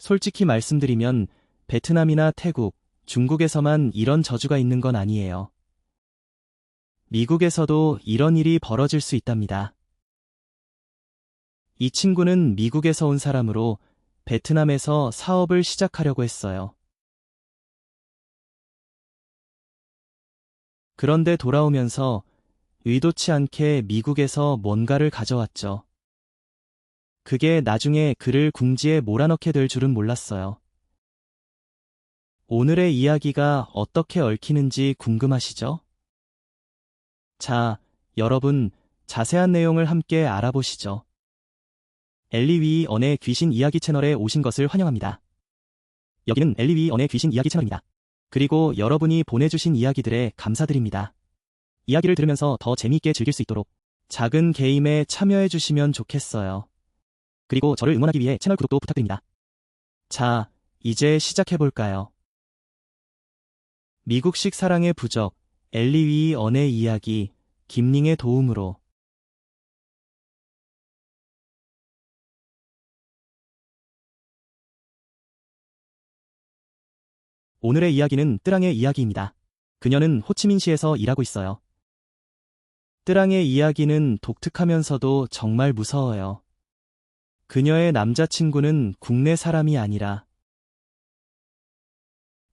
솔직히 말씀드리면 베트남이나 태국, 중국에서만 이런 저주가 있는 건 아니에요. 미국에서도 이런 일이 벌어질 수 있답니다. 이 친구는 미국에서 온 사람으로 베트남에서 사업을 시작하려고 했어요. 그런데 돌아오면서 의도치 않게 미국에서 뭔가를 가져왔죠. 그게 나중에 그를 궁지에 몰아넣게 될 줄은 몰랐어요. 오늘의 이야기가 어떻게 얽히는지 궁금하시죠? 자, 여러분, 자세한 내용을 함께 알아보시죠. 엘리 위 언의 귀신 이야기 채널에 오신 것을 환영합니다. 여기는 엘리 위 언의 귀신 이야기 채널입니다. 그리고 여러분이 보내주신 이야기들에 감사드립니다. 이야기를 들으면서 더 재미있게 즐길 수 있도록 작은 게임에 참여해주시면 좋겠어요. 그리고 저를 응원하기 위해 채널 구독도 부탁드립니다. 자, 이제 시작해볼까요? 미국식 사랑의 부적, 엘리 위 언의 이야기, 김링의 도움으로. 오늘의 이야기는 뜨랑의 이야기입니다. 그녀는 호치민시에서 일하고 있어요. 뜨랑의 이야기는 독특하면서도 정말 무서워요. 그녀의 남자친구는 국내 사람이 아니라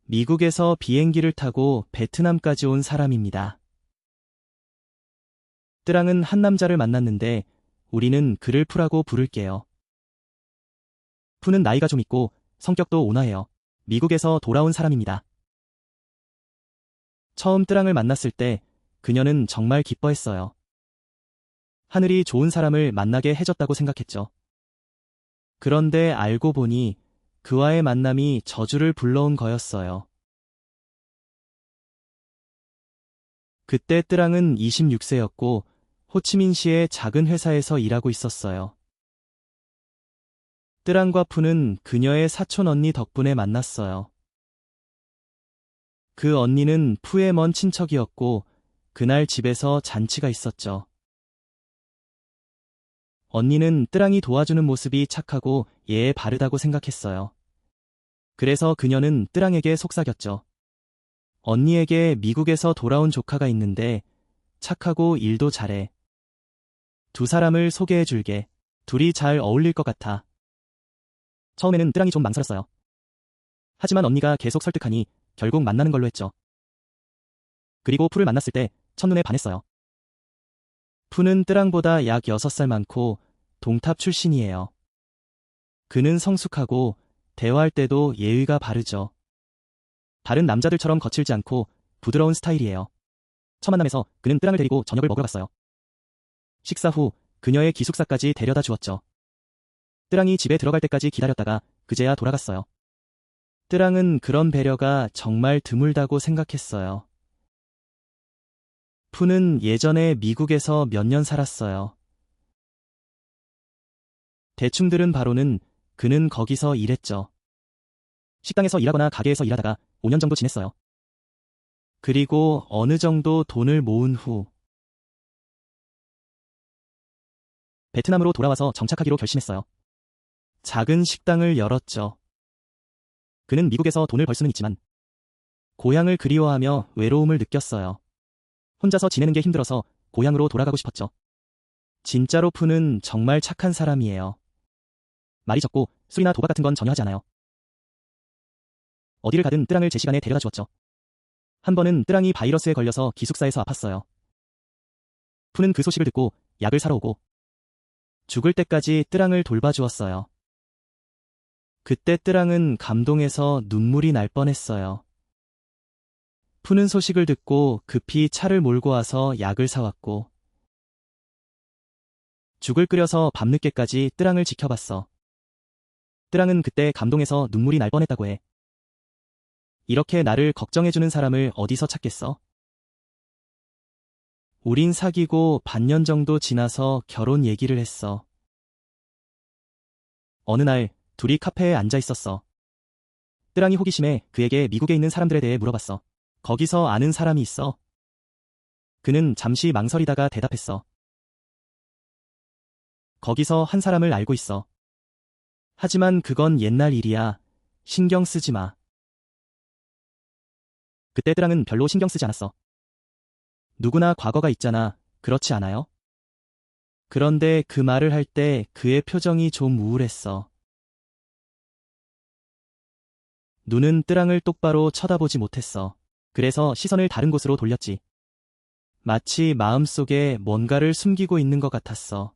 미국에서 비행기를 타고 베트남까지 온 사람입니다. 뜨랑은 한 남자를 만났는데 우리는 그를 푸라고 부를게요. 푸는 나이가 좀 있고 성격도 온화해요. 미국에서 돌아온 사람입니다. 처음 뜨랑을 만났을 때 그녀는 정말 기뻐했어요. 하늘이 좋은 사람을 만나게 해줬다고 생각했죠. 그런데 알고 보니 그와의 만남이 저주를 불러온 거였어요. 그때 뜨랑은 26세였고 호치민시의 작은 회사에서 일하고 있었어요. 뜨랑과 푸는 그녀의 사촌 언니 덕분에 만났어요. 그 언니는 푸의 먼 친척이었고 그날 집에서 잔치가 있었죠. 언니는 뜨랑이 도와주는 모습이 착하고 예에 바르다고 생각했어요. 그래서 그녀는 뜨랑에게 속삭였죠. 언니에게 미국에서 돌아온 조카가 있는데 착하고 일도 잘해. 두 사람을 소개해줄게. 둘이 잘 어울릴 것 같아. 처음에는 뜨랑이 좀 망설였어요. 하지만 언니가 계속 설득하니 결국 만나는 걸로 했죠. 그리고 푸를 만났을 때 첫눈에 반했어요. 푸는 뜨랑보다 약 6살 많고 동탑 출신이에요. 그는 성숙하고 대화할 때도 예의가 바르죠. 다른 남자들처럼 거칠지 않고 부드러운 스타일이에요. 첫 만남에서 그는 뜨랑을 데리고 저녁을 먹으러 갔어요. 식사 후 그녀의 기숙사까지 데려다 주었죠. 뜨랑이 집에 들어갈 때까지 기다렸다가 그제야 돌아갔어요. 뜨랑은 그런 배려가 정말 드물다고 생각했어요. 푸는 예전에 미국에서 몇 년 살았어요. 대충 들은 바로는 그는 거기서 일했죠. 식당에서 일하거나 가게에서 일하다가 5년 정도 지냈어요. 그리고 어느 정도 돈을 모은 후 베트남으로 돌아와서 정착하기로 결심했어요. 작은 식당을 열었죠. 그는 미국에서 돈을 벌 수는 있지만 고향을 그리워하며 외로움을 느꼈어요. 혼자서 지내는 게 힘들어서 고향으로 돌아가고 싶었죠. 진짜로 푸는 정말 착한 사람이에요. 말이 적고 술이나 도박 같은 건 전혀 하지 않아요. 어디를 가든 뜨랑을 제 시간에 데려다 주었죠. 한 번은 뜨랑이 바이러스에 걸려서 기숙사에서 아팠어요. 푸는 그 소식을 듣고 약을 사러 오고 죽을 때까지 뜨랑을 돌봐주었어요. 그때 뜨랑은 감동해서 눈물이 날 뻔했어요. 푸는 소식을 듣고 급히 차를 몰고 와서 약을 사왔고 죽을 끓여서 밤늦게까지 뜨랑을 지켜봤어. 뜨랑은 그때 감동해서 눈물이 날 뻔했다고 해. 이렇게 나를 걱정해주는 사람을 어디서 찾겠어? 우린 사귀고 반년 정도 지나서 결혼 얘기를 했어. 어느 날 둘이 카페에 앉아 있었어. 뜨랑이 호기심에 그에게 미국에 있는 사람들에 대해 물어봤어. 거기서 아는 사람이 있어? 그는 잠시 망설이다가 대답했어. 거기서 한 사람을 알고 있어. 하지만 그건 옛날 일이야. 신경 쓰지 마. 그때 뜨랑은 별로 신경 쓰지 않았어. 누구나 과거가 있잖아. 그렇지 않아요? 그런데 그 말을 할 때 그의 표정이 좀 우울했어. 눈은 뜨랑을 똑바로 쳐다보지 못했어. 그래서 시선을 다른 곳으로 돌렸지. 마치 마음속에 뭔가를 숨기고 있는 것 같았어.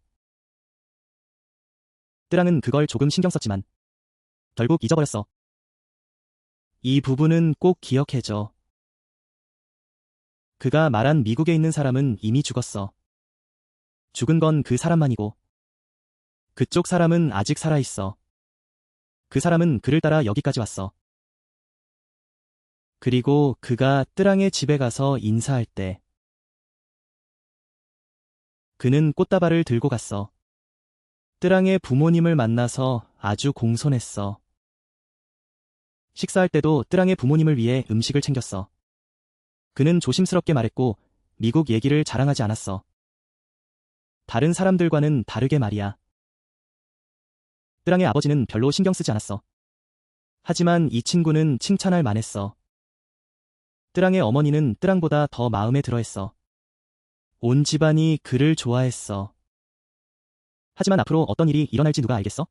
뜨랑은 그걸 조금 신경 썼지만 결국 잊어버렸어. 이 부분은 꼭 기억해줘. 그가 말한 미국에 있는 사람은 이미 죽었어. 죽은 건 그 사람만이고 그쪽 사람은 아직 살아있어. 그 사람은 그를 따라 여기까지 왔어. 그리고 그가 뜨랑의 집에 가서 인사할 때 그는 꽃다발을 들고 갔어. 뜨랑의 부모님을 만나서 아주 공손했어. 식사할 때도 뜨랑의 부모님을 위해 음식을 챙겼어. 그는 조심스럽게 말했고 미국 얘기를 자랑하지 않았어. 다른 사람들과는 다르게 말이야. 뜨랑의 아버지는 별로 신경 쓰지 않았어. 하지만 이 친구는 칭찬할 만했어. 뜨랑의 어머니는 뜨랑보다 더 마음에 들어했어. 온 집안이 그를 좋아했어. 하지만 앞으로 어떤 일이 일어날지 누가 알겠어?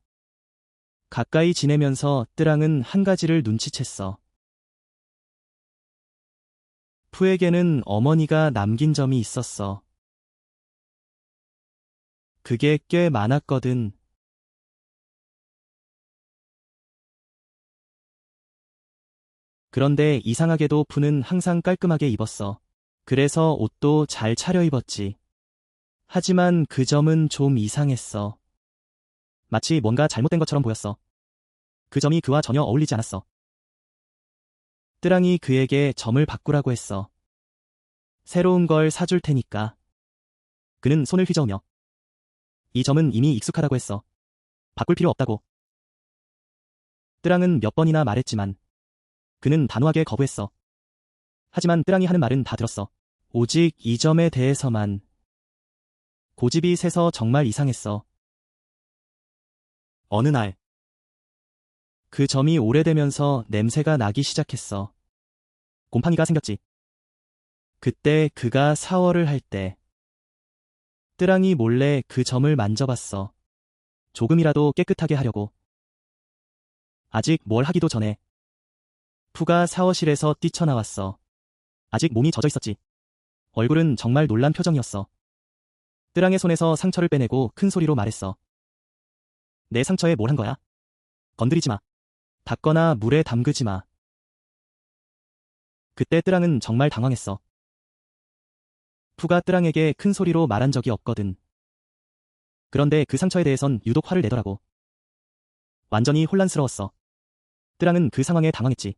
가까이 지내면서 뜨랑은 한 가지를 눈치챘어. 푸에게는 어머니가 남긴 점이 있었어. 그게 꽤 많았거든. 그런데 이상하게도 푸는 항상 깔끔하게 입었어. 그래서 옷도 잘 차려입었지. 하지만 그 점은 좀 이상했어. 마치 뭔가 잘못된 것처럼 보였어. 그 점이 그와 전혀 어울리지 않았어. 뜨랑이 그에게 점을 바꾸라고 했어. 새로운 걸 사줄 테니까. 그는 손을 휘저으며 이 점은 이미 익숙하다고 했어. 바꿀 필요 없다고. 뜨랑은 몇 번이나 말했지만 그는 단호하게 거부했어. 하지만 뜨랑이 하는 말은 다 들었어. 오직 이 점에 대해서만. 고집이 세서 정말 이상했어. 어느 날, 그 점이 오래되면서 냄새가 나기 시작했어. 곰팡이가 생겼지. 그때 그가 샤워를 할 때, 뜨랑이 몰래 그 점을 만져봤어. 조금이라도 깨끗하게 하려고. 아직 뭘 하기도 전에. 푸가 샤워실에서 뛰쳐나왔어. 아직 몸이 젖어 있었지. 얼굴은 정말 놀란 표정이었어. 뜨랑의 손에서 상처를 빼내고 큰 소리로 말했어. 내 상처에 뭘 한 거야? 건드리지 마. 닦거나 물에 담그지 마. 그때 뜨랑은 정말 당황했어. 푸가 뜨랑에게 큰 소리로 말한 적이 없거든. 그런데 그 상처에 대해선 유독 화를 내더라고. 완전히 혼란스러웠어. 뜨랑은 그 상황에 당황했지.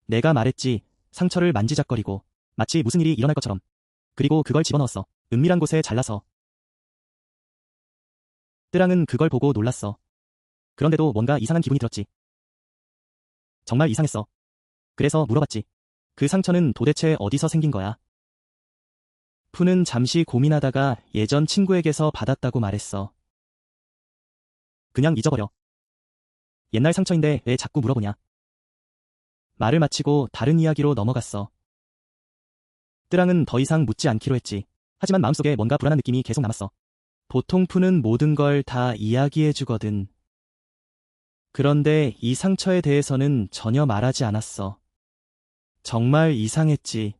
내가 말했지. 상처를 만지작거리고 마치 무슨 일이 일어날 것처럼. 그리고 그걸 집어넣었어. 은밀한 곳에 잘라서. 뜨랑은 그걸 보고 놀랐어. 그런데도 뭔가 이상한 기분이 들었지. 정말 이상했어. 그래서 물어봤지. 그 상처는 도대체 어디서 생긴 거야? 푸는 잠시 고민하다가 예전 친구에게서 받았다고 말했어. 그냥 잊어버려. 옛날 상처인데 왜 자꾸 물어보냐? 말을 마치고 다른 이야기로 넘어갔어. 뜨랑은 더 이상 묻지 않기로 했지. 하지만 마음속에 뭔가 불안한 느낌이 계속 남았어. 보통 푸는 모든 걸 다 이야기해주거든. 그런데 이 상처에 대해서는 전혀 말하지 않았어. 정말 이상했지.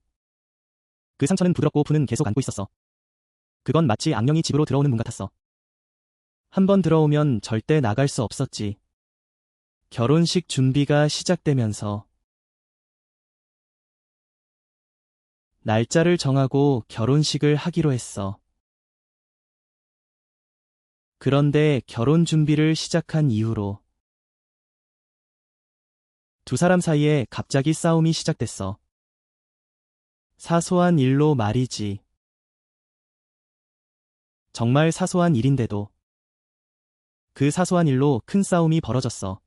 그 상처는 부드럽고 푸는 계속 안고 있었어. 그건 마치 악령이 집으로 들어오는 문 같았어. 한 번 들어오면 절대 나갈 수 없었지. 결혼식 준비가 시작되면서 날짜를 정하고 결혼식을 하기로 했어. 그런데 결혼 준비를 시작한 이후로 두 사람 사이에 갑자기 싸움이 시작됐어. 사소한 일로 말이지. 정말 사소한 일인데도 그 사소한 일로 큰 싸움이 벌어졌어.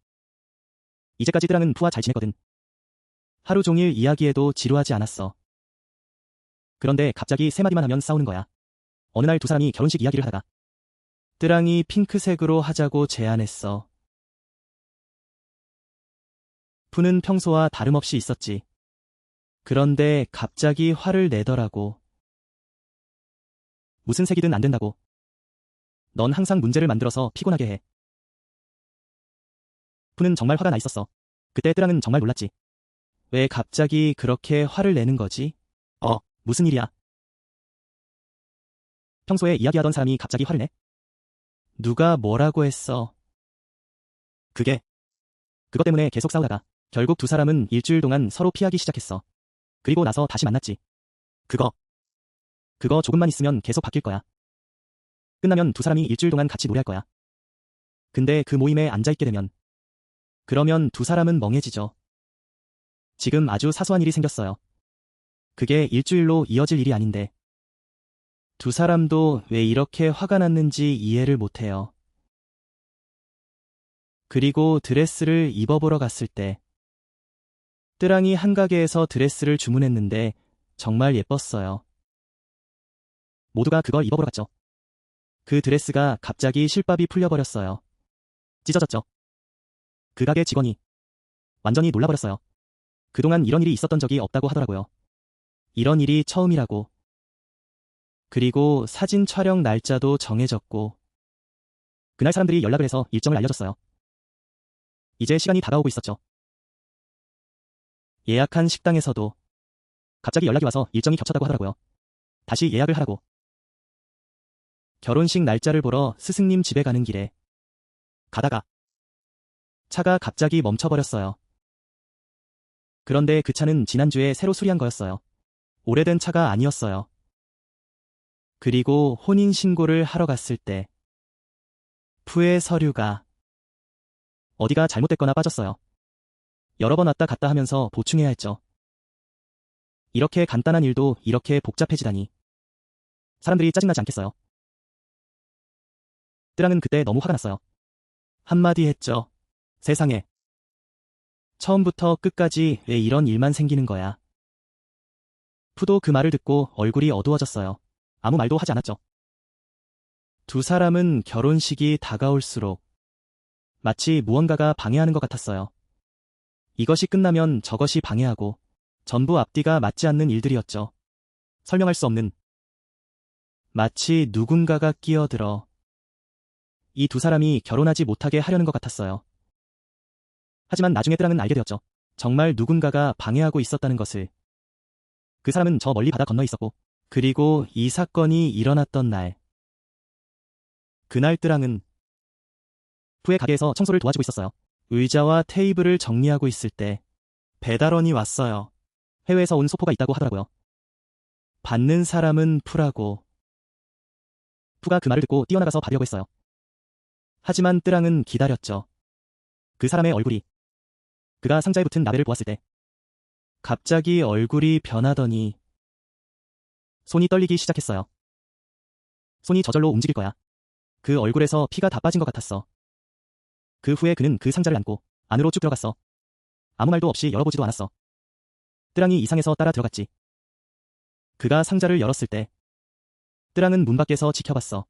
이제까지 뜨랑은 푸와 잘 지냈거든. 하루 종일 이야기해도 지루하지 않았어. 그런데 갑자기 세 마디만 하면 싸우는 거야. 어느 날 두 사람이 결혼식 이야기를 하다가 뜨랑이 핑크색으로 하자고 제안했어. 푸는 평소와 다름없이 있었지. 그런데 갑자기 화를 내더라고. 무슨 색이든 안 된다고. 넌 항상 문제를 만들어서 피곤하게 해. 푸는 정말 화가 나 있었어. 그때 뜨랑은 정말 놀랐지. 왜 갑자기 그렇게 화를 내는 거지? 무슨 일이야? 평소에 이야기하던 사람이 갑자기 화를 내? 누가 뭐라고 했어? 그것 때문에 계속 싸우다가 결국 두 사람은 일주일 동안 서로 피하기 시작했어. 그리고 나서 다시 만났지. 그거 조금만 있으면 계속 바뀔 거야. 끝나면 두 사람이 일주일 동안 같이 노래할 거야. 근데 그 모임에 앉아있게 되면 그러면 두 사람은 멍해지죠. 지금 아주 사소한 일이 생겼어요. 그게 일주일로 이어질 일이 아닌데 두 사람도 왜 이렇게 화가 났는지 이해를 못해요. 그리고 드레스를 입어보러 갔을 때 뜨랑이 한 가게에서 드레스를 주문했는데 정말 예뻤어요. 모두가 그걸 입어보러 갔죠. 그 드레스가 갑자기 실밥이 풀려버렸어요. 찢어졌죠. 그 가게 직원이 완전히 놀라버렸어요. 그동안 이런 일이 있었던 적이 없다고 하더라고요. 이런 일이 처음이라고. 그리고 사진 촬영 날짜도 정해졌고 그날 사람들이 연락을 해서 일정을 알려줬어요. 이제 시간이 다가오고 있었죠. 예약한 식당에서도 갑자기 연락이 와서 일정이 겹쳤다고 하더라고요. 다시 예약을 하라고. 결혼식 날짜를 보러 스승님 집에 가는 길에 가다가 차가 갑자기 멈춰버렸어요. 그런데 그 차는 지난주에 새로 수리한 거였어요. 오래된 차가 아니었어요. 그리고 혼인신고를 하러 갔을 때 푸의 서류가 어디가 잘못됐거나 빠졌어요. 여러 번 왔다 갔다 하면서 보충해야 했죠. 이렇게 간단한 일도 이렇게 복잡해지다니. 사람들이 짜증나지 않겠어요? 뜨랑은 그때 너무 화가 났어요. 한마디 했죠. 세상에. 처음부터 끝까지 왜 이런 일만 생기는 거야. 푸도 그 말을 듣고 얼굴이 어두워졌어요. 아무 말도 하지 않았죠. 두 사람은 결혼식이 다가올수록 마치 무언가가 방해하는 것 같았어요. 이것이 끝나면 저것이 방해하고 전부 앞뒤가 맞지 않는 일들이었죠. 설명할 수 없는. 마치 누군가가 끼어들어 이 두 사람이 결혼하지 못하게 하려는 것 같았어요. 하지만 나중에 뜨랑은 알게 되었죠. 정말 누군가가 방해하고 있었다는 것을. 그 사람은 저 멀리 바다 건너 있었고 그리고 이 사건이 일어났던 날. 그날 뜨랑은 푸의 가게에서 청소를 도와주고 있었어요. 의자와 테이블을 정리하고 있을 때 배달원이 왔어요. 해외에서 온 소포가 있다고 하더라고요. 받는 사람은 푸라고. 푸가 그 말을 듣고 뛰어나가서 받으려고 했어요. 하지만 뜨랑은 기다렸죠. 그 사람의 얼굴이 그가 상자에 붙은 나베를 보았을 때 갑자기 얼굴이 변하더니 손이 떨리기 시작했어요. 손이 저절로 움직일 거야. 그 얼굴에서 피가 다 빠진 것 같았어. 그 후에 그는 그 상자를 안고 안으로 쭉 들어갔어. 아무 말도 없이 열어보지도 않았어. 뜨랑이 이상해서 따라 들어갔지. 그가 상자를 열었을 때 뜨랑은 문 밖에서 지켜봤어.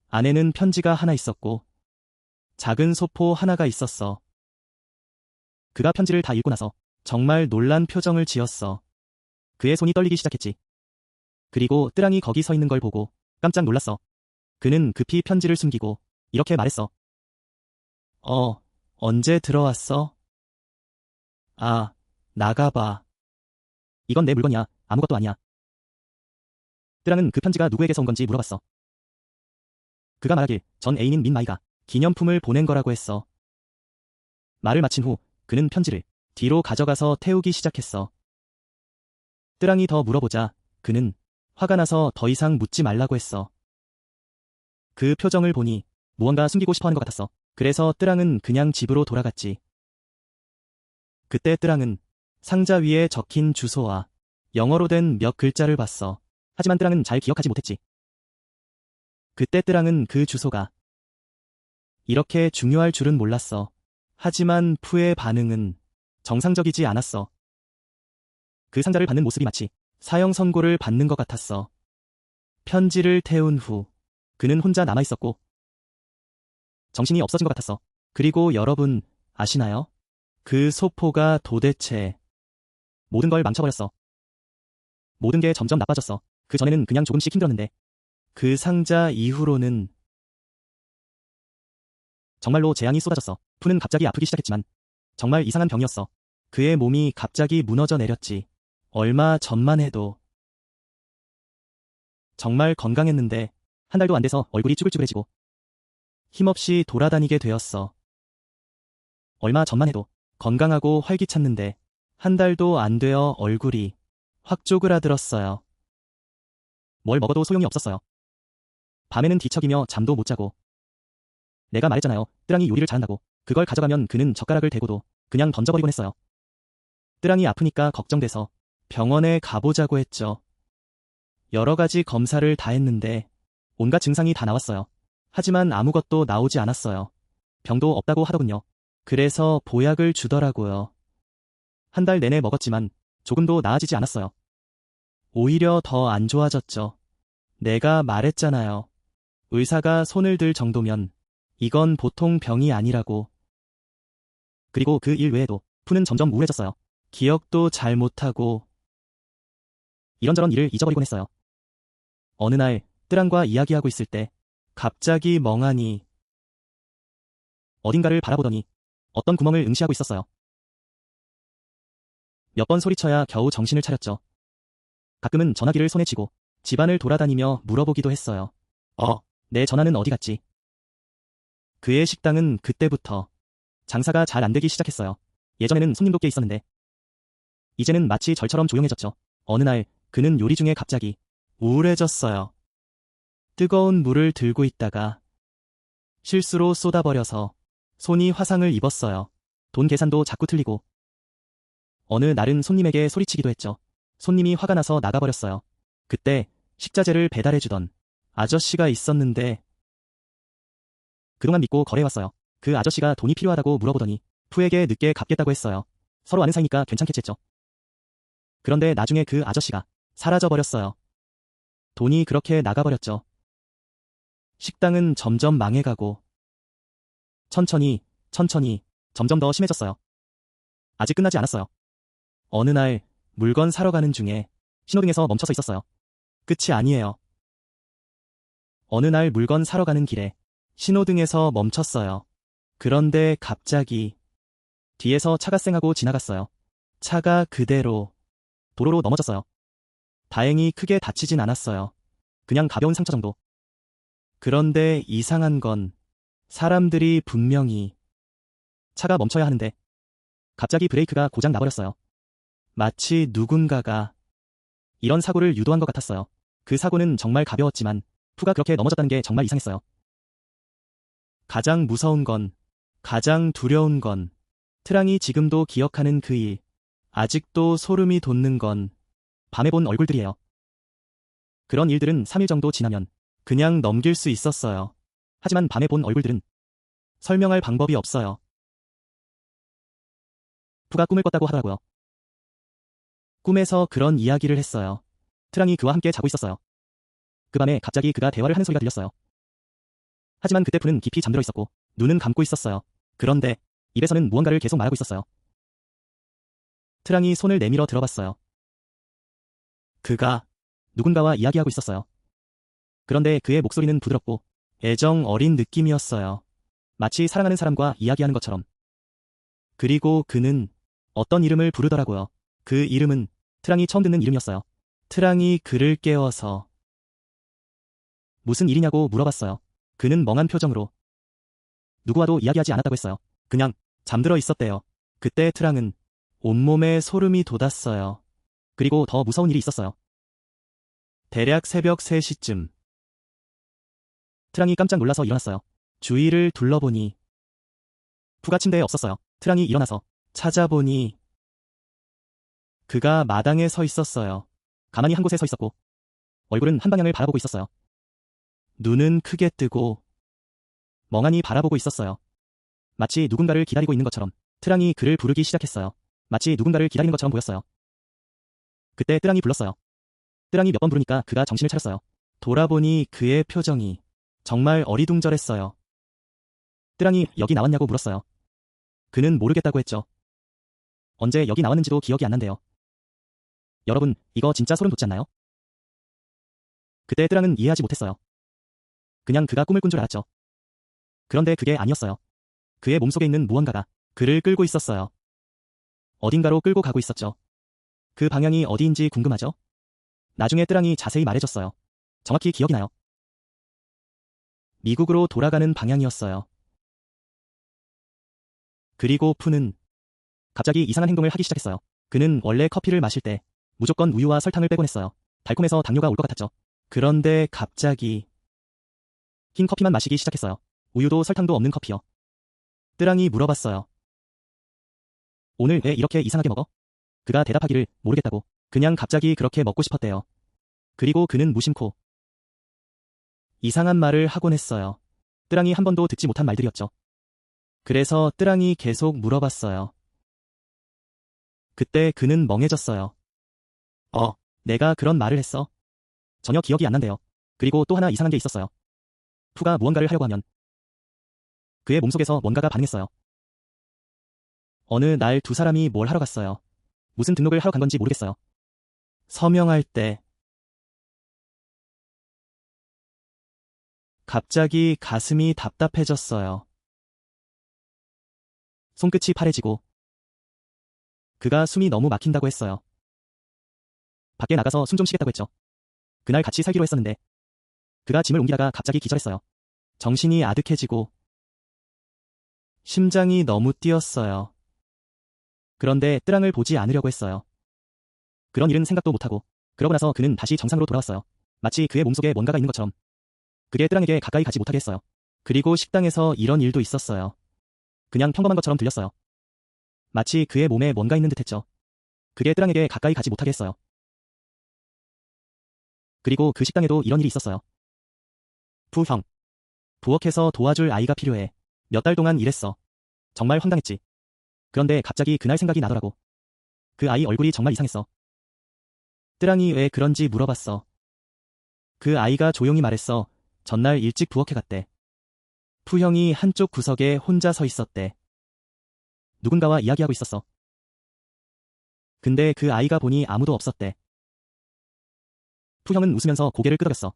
안에는 편지가 하나 있었고 작은 소포 하나가 있었어. 그가 편지를 다 읽고 나서 정말 놀란 표정을 지었어. 그의 손이 떨리기 시작했지. 그리고 뜨랑이 거기 서 있는 걸 보고 깜짝 놀랐어. 그는 급히 편지를 숨기고 이렇게 말했어. 언제 들어왔어? 아, 나가봐. 이건 내 물건이야. 아무것도 아니야. 뜨랑은 그 편지가 누구에게서 온 건지 물어봤어. 그가 말하길 전 애인인 민마이가 기념품을 보낸 거라고 했어. 말을 마친 후 그는 편지를 뒤로 가져가서 태우기 시작했어. 뜨랑이 더 물어보자 그는 화가 나서 더 이상 묻지 말라고 했어. 그 표정을 보니 무언가 숨기고 싶어하는 것 같았어. 그래서 뜨랑은 그냥 집으로 돌아갔지. 그때 뜨랑은 상자 위에 적힌 주소와 영어로 된 몇 글자를 봤어. 하지만 뜨랑은 잘 기억하지 못했지. 그때 뜨랑은 그 주소가 이렇게 중요할 줄은 몰랐어. 하지만 푸의 반응은 정상적이지 않았어. 그 상자를 받는 모습이 마치 사형 선고를 받는 것 같았어. 편지를 태운 후 그는 혼자 남아있었고 정신이 없어진 것 같았어. 그리고 여러분 아시나요? 그 소포가 도대체 모든 걸 망쳐버렸어. 모든 게 점점 나빠졌어. 그 전에는 그냥 조금씩 힘들었는데 그 상자 이후로는 정말로 재앙이 쏟아졌어. 푸는 갑자기 아프기 시작했지만 정말 이상한 병이었어. 그의 몸이 갑자기 무너져 내렸지. 얼마 전만 해도 정말 건강했는데 한 달도 안 돼서 얼굴이 쭈글쭈글해지고 힘없이 돌아다니게 되었어. 얼마 전만 해도 건강하고 활기찼는데 한 달도 안 되어 얼굴이 확 쪼그라들었어요. 뭘 먹어도 소용이 없었어요. 밤에는 뒤척이며 잠도 못 자고. 내가 말했잖아요. 뜨랑이 요리를 잘한다고. 그걸 가져가면 그는 젓가락을 대고도 그냥 던져버리곤 했어요. 뜨랑이 아프니까 걱정돼서 병원에 가보자고 했죠. 여러 가지 검사를 다 했는데 온갖 증상이 다 나왔어요. 하지만 아무것도 나오지 않았어요. 병도 없다고 하더군요. 그래서 보약을 주더라고요. 한 달 내내 먹었지만 조금도 나아지지 않았어요. 오히려 더 안 좋아졌죠. 내가 말했잖아요. 의사가 손을 들 정도면 이건 보통 병이 아니라고. 그리고 그 일 외에도 푸는 점점 우울해졌어요. 기억도 잘 못하고 이런저런 일을 잊어버리곤 했어요. 어느 날 뜨랑과 이야기하고 있을 때 갑자기 멍하니 어딘가를 바라보더니 어떤 구멍을 응시하고 있었어요. 몇 번 소리쳐야 겨우 정신을 차렸죠. 가끔은 전화기를 손에 쥐고 집안을 돌아다니며 물어보기도 했어요. 내 전화는 어디 갔지? 그의 식당은 그때부터 장사가 잘 안 되기 시작했어요. 예전에는 손님도 꽤 있었는데 이제는 마치 절처럼 조용해졌죠. 어느 날 그는 요리 중에 갑자기 우울해졌어요. 뜨거운 물을 들고 있다가 실수로 쏟아버려서 손이 화상을 입었어요. 돈 계산도 자꾸 틀리고 어느 날은 손님에게 소리치기도 했죠. 손님이 화가 나서 나가버렸어요. 그때 식자재를 배달해주던 아저씨가 있었는데 그동안 믿고 거래해왔어요. 그 아저씨가 돈이 필요하다고 물어보더니 푸에게 늦게 갚겠다고 했어요. 서로 아는 사이니까 괜찮겠지 했죠. 그런데 나중에 그 아저씨가 사라져버렸어요. 돈이 그렇게 나가버렸죠. 식당은 점점 망해가고 천천히 점점 더 심해졌어요. 아직 끝나지 않았어요. 어느 날 물건 사러 가는 중에 신호등에서 멈춰서 있었어요. 끝이 아니에요. 어느 날 물건 사러 가는 길에 신호등에서 멈췄어요. 그런데 갑자기 뒤에서 차가 쌩하고 지나갔어요. 차가 그대로 도로로 넘어졌어요. 다행히 크게 다치진 않았어요. 그냥 가벼운 상처 정도. 그런데 이상한 건 사람들이 분명히 차가 멈춰야 하는데 갑자기 브레이크가 고장 나버렸어요. 마치 누군가가 이런 사고를 유도한 것 같았어요. 그 사고는 정말 가벼웠지만 푸가 그렇게 넘어졌다는 게 정말 이상했어요. 가장 무서운 건, 가장 두려운 건 트랑이 지금도 기억하는 그 일, 아직도 소름이 돋는 건 밤에 본 얼굴들이에요. 그런 일들은 3일 정도 지나면 그냥 넘길 수 있었어요. 하지만 밤에 본 얼굴들은 설명할 방법이 없어요. 푸가 꿈을 꿨다고 하더라고요. 꿈에서 그런 이야기를 했어요. 트랑이 그와 함께 자고 있었어요. 그 밤에 갑자기 그가 대화를 하는 소리가 들렸어요. 하지만 그때 푸는 깊이 잠들어 있었고 눈은 감고 있었어요. 그런데 입에서는 무언가를 계속 말하고 있었어요. 트랑이 손을 내밀어 들어봤어요. 그가 누군가와 이야기하고 있었어요. 그런데 그의 목소리는 부드럽고 애정 어린 느낌이었어요. 마치 사랑하는 사람과 이야기하는 것처럼. 그리고 그는 어떤 이름을 부르더라고요. 그 이름은 트랑이 처음 듣는 이름이었어요. 트랑이 그를 깨워서 무슨 일이냐고 물어봤어요. 그는 멍한 표정으로 누구와도 이야기하지 않았다고 했어요. 그냥 잠들어 있었대요. 그때 트랑은 온몸에 소름이 돋았어요. 그리고 더 무서운 일이 있었어요. 대략 새벽 3시쯤 트랑이 깜짝 놀라서 일어났어요. 주위를 둘러보니 푸가 침대에 없었어요. 트랑이 일어나서 찾아보니 그가 마당에 서 있었어요. 가만히 한 곳에 서 있었고 얼굴은 한 방향을 바라보고 있었어요. 눈은 크게 뜨고 멍하니 바라보고 있었어요. 마치 누군가를 기다리고 있는 것처럼. 트랑이 그를 부르기 시작했어요. 마치 누군가를 기다리는 것처럼 보였어요. 그때 뜨랑이 불렀어요. 뜨랑이 몇 번 부르니까 그가 정신을 차렸어요. 돌아보니 그의 표정이 정말 어리둥절했어요. 뜨랑이 여기 나왔냐고 물었어요. 그는 모르겠다고 했죠. 언제 여기 나왔는지도 기억이 안 난대요. 여러분, 이거 진짜 소름 돋지 않나요? 그때 뜨랑은 이해하지 못했어요. 그냥 그가 꿈을 꾼 줄 알았죠. 그런데 그게 아니었어요. 그의 몸속에 있는 무언가가 그를 끌고 있었어요. 어딘가로 끌고 가고 있었죠. 그 방향이 어디인지 궁금하죠? 나중에 뜨랑이 자세히 말해줬어요. 정확히 기억이 나요. 미국으로 돌아가는 방향이었어요. 그리고 푸는 갑자기 이상한 행동을 하기 시작했어요. 그는 원래 커피를 마실 때 무조건 우유와 설탕을 빼곤 했어요. 달콤해서 당뇨가 올 것 같았죠. 그런데 갑자기 흰 커피만 마시기 시작했어요. 우유도 설탕도 없는 커피요. 뜨랑이 물어봤어요. 오늘 왜 이렇게 이상하게 먹어? 그가 대답하기를 모르겠다고. 그냥 갑자기 그렇게 먹고 싶었대요. 그리고 그는 무심코 이상한 말을 하곤 했어요. 뜨랑이 한 번도 듣지 못한 말들이었죠. 그래서 뜨랑이 계속 물어봤어요. 그때 그는 멍해졌어요. 내가 그런 말을 했어? 전혀 기억이 안 난대요. 그리고 또 하나 이상한 게 있었어요. 푸가 무언가를 하려고 하면 그의 몸속에서 뭔가가 반응했어요. 어느 날 두 사람이 뭘 하러 갔어요. 무슨 등록을 하러 간 건지 모르겠어요. 서명할 때 갑자기 가슴이 답답해졌어요. 손끝이 파래지고 그가 숨이 너무 막힌다고 했어요. 밖에 나가서 숨 좀 쉬겠다고 했죠. 그날 같이 살기로 했었는데 그가 짐을 옮기다가 갑자기 기절했어요. 정신이 아득해지고 심장이 너무 뛰었어요. 그런데 뜨랑을 보지 않으려고 했어요. 그런 일은 생각도 못하고 그러고 나서 그는 다시 정상으로 돌아왔어요. 마치 그의 몸속에 뭔가가 있는 것처럼. 그게 뜨랑에게 가까이 가지 못하게 했어요. 그리고 식당에서 이런 일도 있었어요. 그냥 평범한 것처럼 들렸어요. 마치 그의 몸에 뭔가 있는 듯했죠. 그게 뜨랑에게 가까이 가지 못하게 했어요. 그리고 그 식당에도 이런 일이 있었어요. 푸 형. 부엌에서 도와줄 아이가 필요해. 몇 달 동안 일했어. 정말 황당했지. 그런데 갑자기 그날 생각이 나더라고. 그 아이 얼굴이 정말 이상했어. 뜨랑이 왜 그런지 물어봤어. 그 아이가 조용히 말했어. 전날 일찍 부엌에 갔대. 푸 형이 한쪽 구석에 혼자 서 있었대. 누군가와 이야기하고 있었어. 근데 그 아이가 보니 아무도 없었대. 푸 형은 웃으면서 고개를 끄덕였어.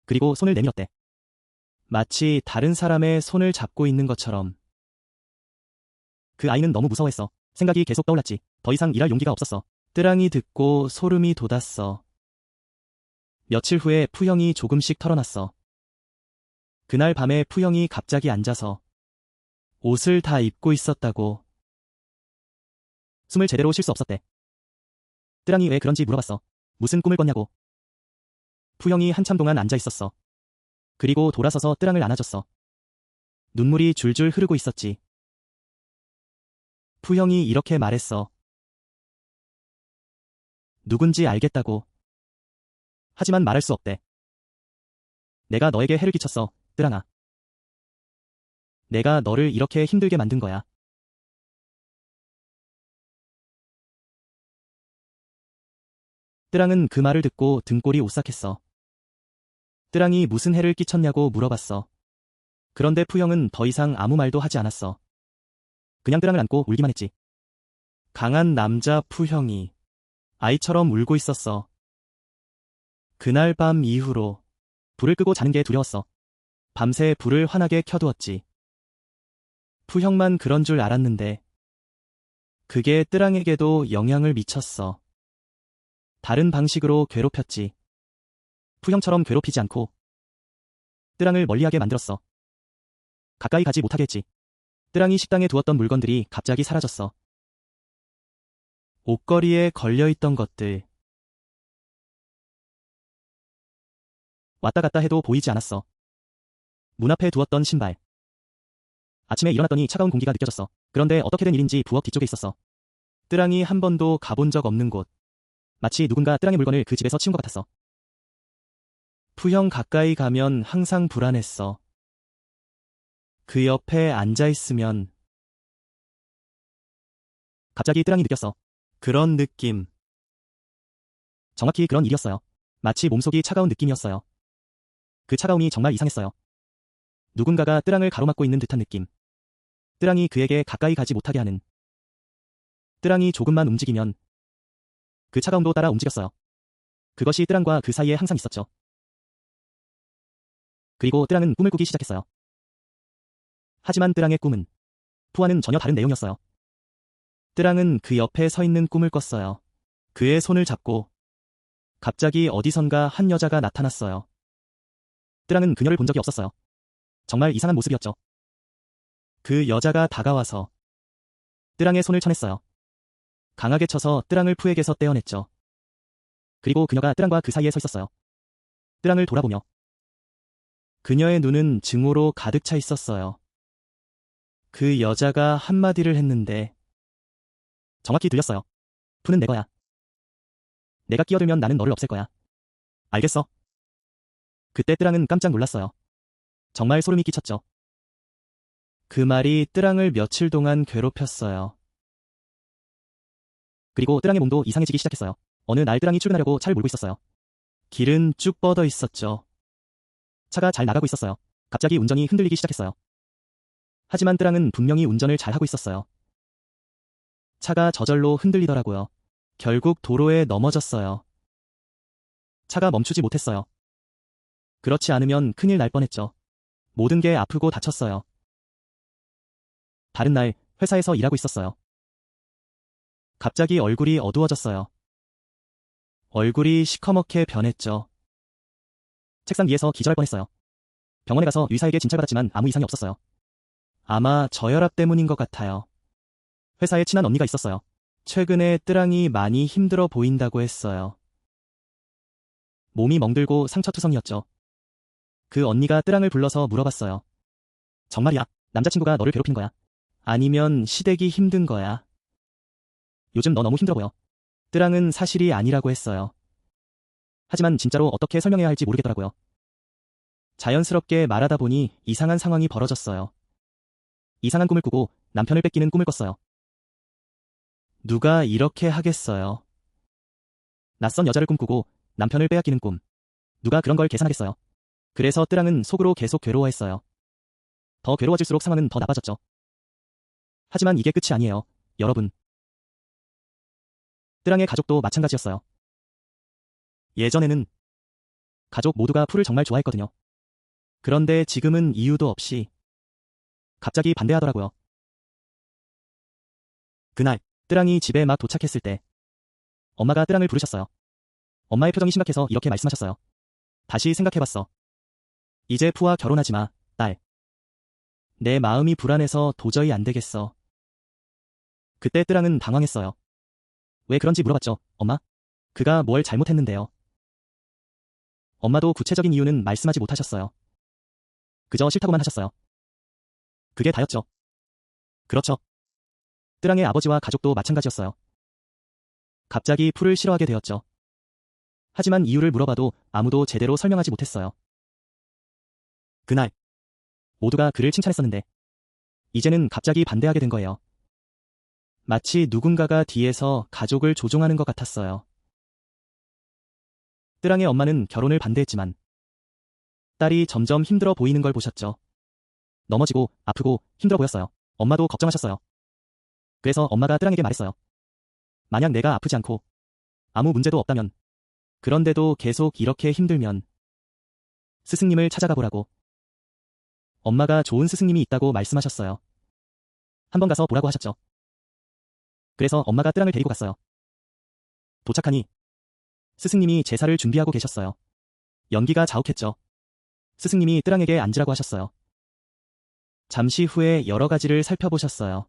그리고 손을 내밀었대. 마치 다른 사람의 손을 잡고 있는 것처럼. 그 아이는 너무 무서워했어. 생각이 계속 떠올랐지. 더 이상 일할 용기가 없었어. 뜨랑이 듣고 소름이 돋았어. 며칠 후에 푸 형이 조금씩 털어놨어. 그날 밤에 푸 형이 갑자기 앉아서 옷을 다 입고 있었다고. 숨을 제대로 쉴 수 없었대. 뜨랑이 왜 그런지 물어봤어. 무슨 꿈을 꿨냐고. 푸 형이 한참 동안 앉아 있었어. 그리고 돌아서서 뜨랑을 안아줬어. 눈물이 줄줄 흐르고 있었지. 푸 형이 이렇게 말했어. 누군지 알겠다고. 하지만 말할 수 없대. 내가 너에게 해를 끼쳤어, 뜨랑아. 내가 너를 이렇게 힘들게 만든 거야. 뜨랑은 그 말을 듣고 등골이 오싹했어. 뜨랑이 무슨 해를 끼쳤냐고 물어봤어. 그런데 푸 형은 더 이상 아무 말도 하지 않았어. 그냥 뜨랑을 안고 울기만 했지. 강한 남자 푸 형이 아이처럼 울고 있었어. 그날 밤 이후로 불을 끄고 자는 게 두려웠어. 밤새 불을 환하게 켜두었지. 푸 형만 그런 줄 알았는데 그게 뜨랑에게도 영향을 미쳤어. 다른 방식으로 괴롭혔지. 푸 형처럼 괴롭히지 않고 뜨랑을 멀리하게 만들었어. 가까이 가지 못하게 했지. 뜨랑이 식당에 두었던 물건들이 갑자기 사라졌어. 옷걸이에 걸려있던 것들. 왔다 갔다 해도 보이지 않았어. 문 앞에 두었던 신발. 아침에 일어났더니 차가운 공기가 느껴졌어. 그런데 어떻게 된 일인지 부엌 뒤쪽에 있었어. 뜨랑이 한 번도 가본 적 없는 곳. 마치 누군가 뜨랑의 물건을 그 집에서 치운 것 같았어. 푸 형 가까이 가면 항상 불안했어. 그 옆에 앉아있으면 갑자기 뜨랑이 느꼈어. 그런 느낌. 정확히 그런 일이었어요. 마치 몸속이 차가운 느낌이었어요. 그 차가움이 정말 이상했어요. 누군가가 뜨랑을 가로막고 있는 듯한 느낌. 뜨랑이 그에게 가까이 가지 못하게 하는 뜰랑이 조금만 움직이면 그 차가움도 따라 움직였어요. 그것이 뜰랑과 그 사이에 항상 있었죠. 그리고 뜰랑은 꿈을 꾸기 시작했어요. 하지만 뜰랑의 꿈은 푸와는 전혀 다른 내용이었어요. 뜰랑은 그 옆에 서 있는 꿈을 꿨어요. 그의 손을 잡고 갑자기 어디선가 한 여자가 나타났어요. 뜰랑은 그녀를 본 적이 없었어요. 정말 이상한 모습이었죠. 그 여자가 다가와서 뜰랑의 손을 쳐냈어요. 강하게 쳐서 뜰랑을 푸에게서 떼어냈죠. 그리고 그녀가 뜰랑과 그 사이에 서 있었어요. 뜰랑을 돌아보며 그녀의 눈은 증오로 가득 차 있었어요. 그 여자가 한마디를 했는데 정확히 들렸어요. 푸는 내 거야. 내가 끼어들면 나는 너를 없앨 거야. 알겠어? 그때 뜰랑은 깜짝 놀랐어요. 정말 소름이 끼쳤죠. 그 말이 뜰랑을 며칠 동안 괴롭혔어요. 그리고 뜰랑의 몸도 이상해지기 시작했어요. 어느 날 뜰랑이 출근하려고 차를 몰고 있었어요. 길은 쭉 뻗어 있었죠. 차가 잘 나가고 있었어요. 갑자기 운전이 흔들리기 시작했어요. 하지만 뜰랑은 분명히 운전을 잘하고 있었어요. 차가 저절로 흔들리더라고요. 결국 도로에 넘어졌어요. 차가 멈추지 못했어요. 그렇지 않으면 큰일 날 뻔했죠. 모든 게 아프고 다쳤어요. 다른 날 회사에서 일하고 있었어요. 갑자기 얼굴이 어두워졌어요. 얼굴이 시커멓게 변했죠. 책상 위에서 기절할 뻔했어요. 병원에 가서 의사에게 진찰받았지만 아무 이상이 없었어요. 아마 저혈압 때문인 것 같아요. 회사에 친한 언니가 있었어요. 최근에 뜰랑이 많이 힘들어 보인다고 했어요. 몸이 멍들고 상처투성이었죠. 그 언니가 뜰랑을 불러서 물어봤어요. 정말이야? 남자친구가 너를 괴롭히는 거야? 아니면 시댁이 힘든 거야? 요즘 너 너무 힘들어 보여. 뜰랑은 사실이 아니라고 했어요. 하지만 진짜로 어떻게 설명해야 할지 모르겠더라고요. 자연스럽게 말하다 보니 이상한 상황이 벌어졌어요. 이상한 꿈을 꾸고 남편을 뺏기는 꿈을 꿨어요. 누가 이렇게 하겠어요? 낯선 여자를 꿈꾸고 남편을 빼앗기는 꿈. 누가 그런 걸 계산하겠어요? 그래서 뜰랑은 속으로 계속 괴로워했어요. 더 괴로워질수록 상황은 더 나빠졌죠. 하지만 이게 끝이 아니에요, 여러분. 뜰랑의 가족도 마찬가지였어요. 예전에는 가족 모두가 푸를 정말 좋아했거든요. 그런데 지금은 이유도 없이 갑자기 반대하더라고요. 그날 뜰랑이 집에 막 도착했을 때 엄마가 뜰랑을 부르셨어요. 엄마의 표정이 심각해서 이렇게 말씀하셨어요. 다시 생각해봤어. 이제 푸와 결혼하지 마, 딸. 내 마음이 불안해서 도저히 안 되겠어. 그때 뜰랑은 당황했어요. 왜 그런지 물어봤죠, 엄마. 그가 뭘 잘못했는데요. 엄마도 구체적인 이유는 말씀하지 못하셨어요. 그저 싫다고만 하셨어요. 그게 다였죠. 그렇죠. 뜰랑의 아버지와 가족도 마찬가지였어요. 갑자기 푸를 싫어하게 되었죠. 하지만 이유를 물어봐도 아무도 제대로 설명하지 못했어요. 그날 모두가 그를 칭찬했었는데 이제는 갑자기 반대하게 된 거예요. 마치 누군가가 뒤에서 가족을 조종하는 것 같았어요. 뜰랑의 엄마는 결혼을 반대했지만 딸이 점점 힘들어 보이는 걸 보셨죠. 넘어지고 아프고 힘들어 보였어요. 엄마도 걱정하셨어요. 그래서 엄마가 뜰랑에게 말했어요. 만약 내가 아프지 않고 아무 문제도 없다면, 그런데도 계속 이렇게 힘들면 스승님을 찾아가 보라고. 엄마가 좋은 스승님이 있다고 말씀하셨어요. 한번 가서 보라고 하셨죠. 그래서 엄마가 뜰랑을 데리고 갔어요. 도착하니 스승님이 제사를 준비하고 계셨어요. 연기가 자욱했죠. 스승님이 뜰랑에게 앉으라고 하셨어요. 잠시 후에 여러 가지를 살펴보셨어요.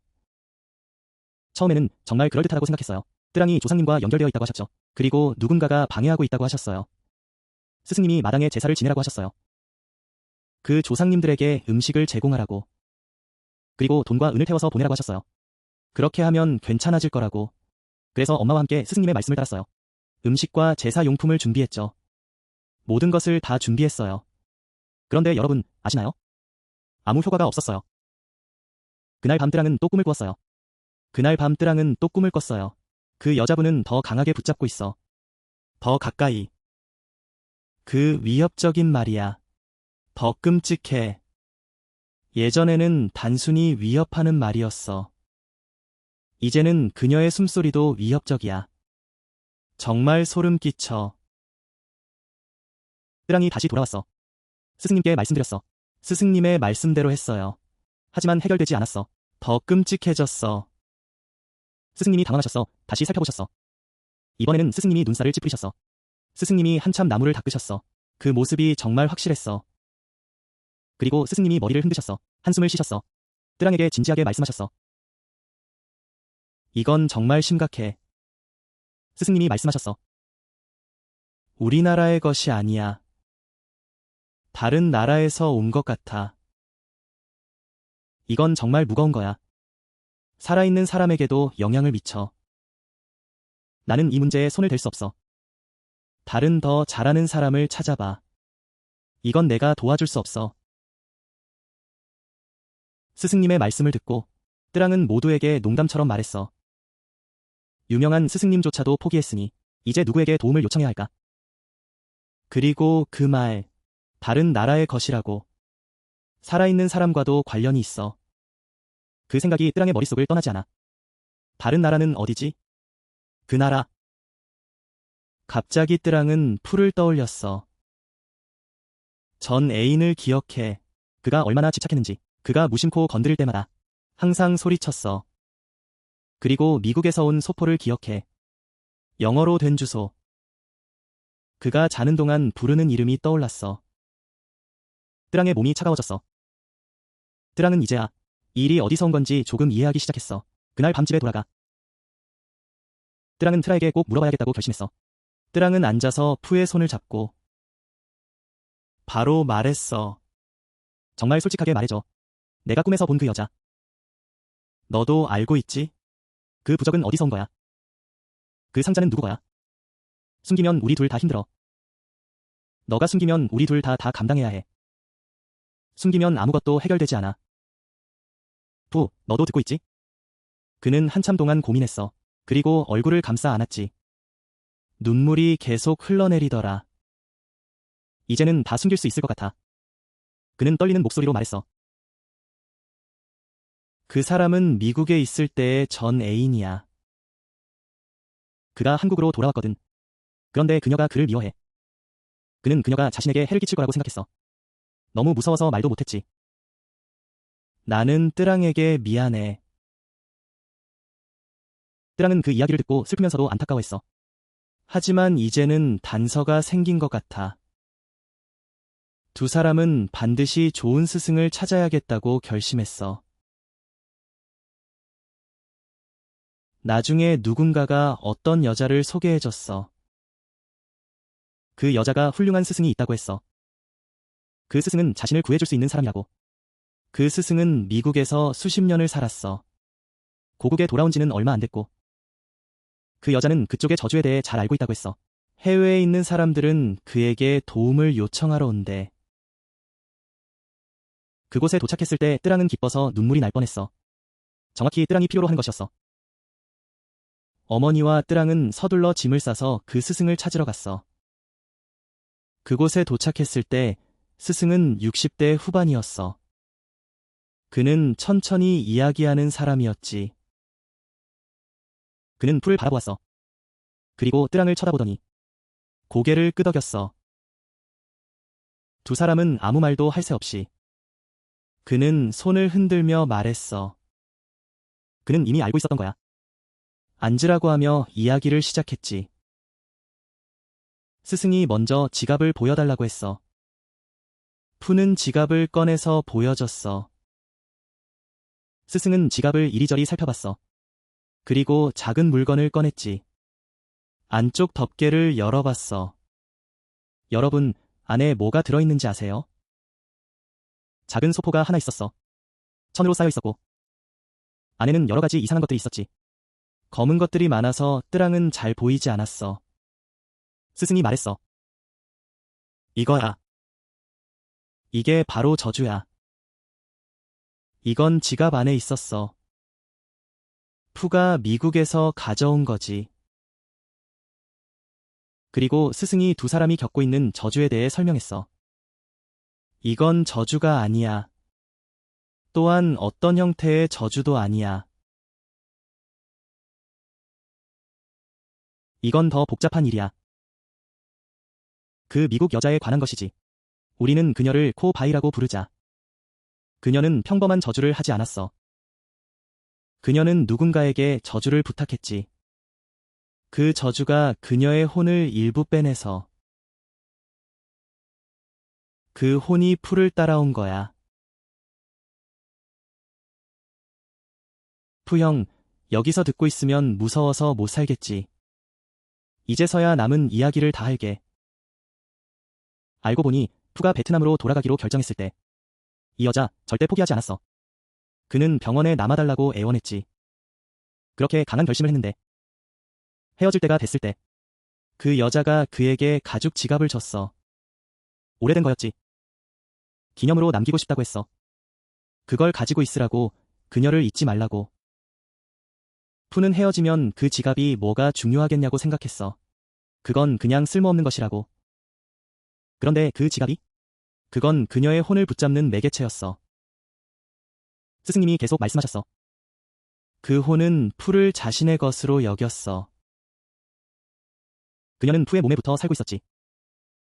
처음에는 정말 그럴듯하다고 생각했어요. 뜰랑이 조상님과 연결되어 있다고 하셨죠. 그리고 누군가가 방해하고 있다고 하셨어요. 스승님이 마당에 제사를 지내라고 하셨어요. 그 조상님들에게 음식을 제공하라고. 그리고 돈과 은을 태워서 보내라고 하셨어요. 그렇게 하면 괜찮아질 거라고. 그래서 엄마와 함께 스승님의 말씀을 따랐어요. 음식과 제사 용품을 준비했죠. 모든 것을 다 준비했어요. 그런데 여러분, 아시나요? 아무 효과가 없었어요. 그날 밤 뜰랑은 또 꿈을 꾸었어요. 그날 밤 뜰랑은 또 꿈을 꿨어요. 그 여자분은 더 강하게 붙잡고 있어. 더 가까이. 그 위협적인 말이야. 더 끔찍해. 예전에는 단순히 위협하는 말이었어. 이제는 그녀의 숨소리도 위협적이야. 정말 소름 끼쳐. 뜰랑이 다시 돌아왔어. 스승님께 말씀드렸어. 스승님의 말씀대로 했어요. 하지만 해결되지 않았어. 더 끔찍해졌어. 스승님이 당황하셨어. 다시 살펴보셨어. 이번에는 스승님이 눈살을 찌푸리셨어. 스승님이 한참 나무를 닦으셨어. 그 모습이 정말 확실했어. 그리고 스승님이 머리를 흔드셨어. 한숨을 쉬셨어. 뜰랑에게 진지하게 말씀하셨어. 이건 정말 심각해. 스승님이 말씀하셨어. 우리나라의 것이 아니야. 다른 나라에서 온 것 같아. 이건 정말 무거운 거야. 살아있는 사람에게도 영향을 미쳐. 나는 이 문제에 손을 댈 수 없어. 다른 더 잘하는 사람을 찾아봐. 이건 내가 도와줄 수 없어. 스승님의 말씀을 듣고 뜰랑은 모두에게 농담처럼 말했어. 유명한 스승님조차도 포기했으니 이제 누구에게 도움을 요청해야 할까? 그리고 그 말, 다른 나라의 것이라고. 살아있는 사람과도 관련이 있어. 그 생각이 뜰랑의 머릿속을 떠나지 않아. 다른 나라는 어디지? 그 나라. 갑자기 뜰랑은 풀을 떠올렸어. 전 애인을 기억해. 그가 얼마나 집착했는지. 그가 무심코 건드릴 때마다 항상 소리쳤어. 그리고 미국에서 온 소포를 기억해. 영어로 된 주소. 그가 자는 동안 부르는 이름이 떠올랐어. 뜰랑의 몸이 차가워졌어. 뜰랑은 이제야 이 일이 어디서 온 건지 조금 이해하기 시작했어. 그날 밤 집에 돌아가. 뜰랑은 트라에게 꼭 물어봐야겠다고 결심했어. 뜰랑은 앉아서 푸의 손을 잡고 바로 말했어. 정말 솔직하게 말해줘. 내가 꿈에서 본 그 여자. 너도 알고 있지? 그 부적은 어디서 온 거야? 그 상자는 누구 거야? 숨기면 우리 둘 다 힘들어. 너가 숨기면 우리 둘 다 감당해야 해. 숨기면 아무것도 해결되지 않아. 푸, 너도 듣고 있지? 그는 한참 동안 고민했어. 그리고 얼굴을 감싸 안았지. 눈물이 계속 흘러내리더라. 이제는 다 숨길 수 있을 것 같아. 그는 떨리는 목소리로 말했어. 그 사람은 미국에 있을 때의 전 애인이야. 그가 한국으로 돌아왔거든. 그런데 그녀가 그를 미워해. 그는 그녀가 자신에게 해를 끼칠 거라고 생각했어. 너무 무서워서 말도 못했지. 나는 뜰랑에게 미안해. 뜰랑은 그 이야기를 듣고 슬프면서도 안타까워했어. 하지만 이제는 단서가 생긴 것 같아. 두 사람은 반드시 좋은 스승을 찾아야겠다고 결심했어. 나중에 누군가가 어떤 여자를 소개해줬어. 그 여자가 훌륭한 스승이 있다고 했어. 그 스승은 자신을 구해줄 수 있는 사람이라고. 그 스승은 미국에서 수십 년을 살았어. 고국에 돌아온 지는 얼마 안 됐고. 그 여자는 그쪽의 저주에 대해 잘 알고 있다고 했어. 해외에 있는 사람들은 그에게 도움을 요청하러 온대. 그곳에 도착했을 때 뜰랑은 기뻐서 눈물이 날 뻔했어. 정확히 뜰랑이 필요로 하는 것이었어. 어머니와 뜰랑은 서둘러 짐을 싸서 그 스승을 찾으러 갔어. 그곳에 도착했을 때 스승은 60대 후반이었어. 그는 천천히 이야기하는 사람이었지. 그는 풀을 바라보았어. 그리고 뜰랑을 쳐다보더니 고개를 끄덕였어. 두 사람은 아무 말도 할 새 없이. 그는 손을 흔들며 말했어. 그는 이미 알고 있었던 거야. 앉으라고 하며 이야기를 시작했지. 스승이 먼저 지갑을 보여달라고 했어. 푸는 지갑을 꺼내서 보여줬어. 스승은 지갑을 이리저리 살펴봤어. 그리고 작은 물건을 꺼냈지. 안쪽 덮개를 열어봤어. 여러분, 안에 뭐가 들어있는지 아세요? 작은 소포가 하나 있었어. 천으로 쌓여 있었고. 안에는 여러 가지 이상한 것들이 있었지. 검은 것들이 많아서 뜰랑은 잘 보이지 않았어. 스승이 말했어. 이거야. 이게 바로 저주야. 이건 지갑 안에 있었어. 푸가 미국에서 가져온 거지. 그리고 스승이 두 사람이 겪고 있는 저주에 대해 설명했어. 이건 저주가 아니야. 또한 어떤 형태의 저주도 아니야. 이건 더 복잡한 일이야. 그 미국 여자에 관한 것이지. 우리는 그녀를 코바이라고 부르자. 그녀는 평범한 저주를 하지 않았어. 그녀는 누군가에게 저주를 부탁했지. 그 저주가 그녀의 혼을 일부 빼내서 그 혼이 푸를 따라온 거야. 푸 형, 여기서 듣고 있으면 무서워서 못 살겠지. 이제서야 남은 이야기를 다 할게. 알고 보니 푸가 베트남으로 돌아가기로 결정했을 때 이 여자 절대 포기하지 않았어. 그는 병원에 남아달라고 애원했지. 그렇게 강한 결심을 했는데 헤어질 때가 됐을 때 그 여자가 그에게 가죽 지갑을 줬어. 오래된 거였지. 기념으로 남기고 싶다고 했어. 그걸 가지고 있으라고, 그녀를 잊지 말라고. 푸는 헤어지면 그 지갑이 뭐가 중요하겠냐고 생각했어. 그건 그냥 쓸모없는 것이라고. 그런데 그 지갑이? 그건 그녀의 혼을 붙잡는 매개체였어. 스승님이 계속 말씀하셨어. 그 혼은 푸를 자신의 것으로 여겼어. 그녀는 푸의 몸에 붙어 살고 있었지.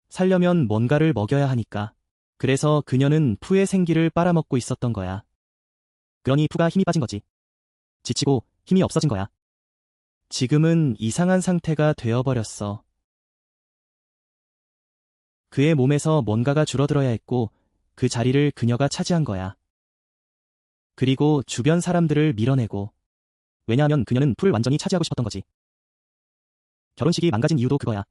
살려면 뭔가를 먹여야 하니까. 그래서 그녀는 푸의 생기를 빨아먹고 있었던 거야. 그러니 푸가 힘이 빠진 거지. 지치고 힘이 없어진 거야. 지금은 이상한 상태가 되어버렸어. 그의 몸에서 뭔가가 줄어들어야 했고 그 자리를 그녀가 차지한 거야. 그리고 주변 사람들을 밀어내고. 왜냐하면 그녀는 푸를 완전히 차지하고 싶었던 거지. 결혼식이 망가진 이유도 그거야.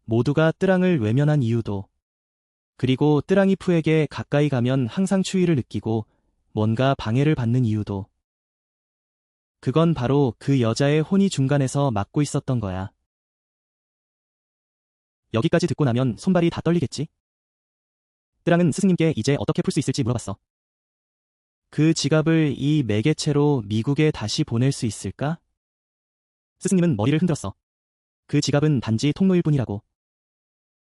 모두가 뜨랑을 외면한 이유도. 그리고 뜨랑이 푸에게 가까이 가면 항상 추위를 느끼고 뭔가 방해를 받는 이유도. 그건 바로 그 여자의 혼이 중간에서 막고 있었던 거야. 여기까지 듣고 나면 손발이 다 떨리겠지? 뜨랑은 스승님께 이제 어떻게 풀 수 있을지 물어봤어. 그 지갑을 이 매개체로 미국에 다시 보낼 수 있을까? 스승님은 머리를 흔들었어. 그 지갑은 단지 통로일 뿐이라고.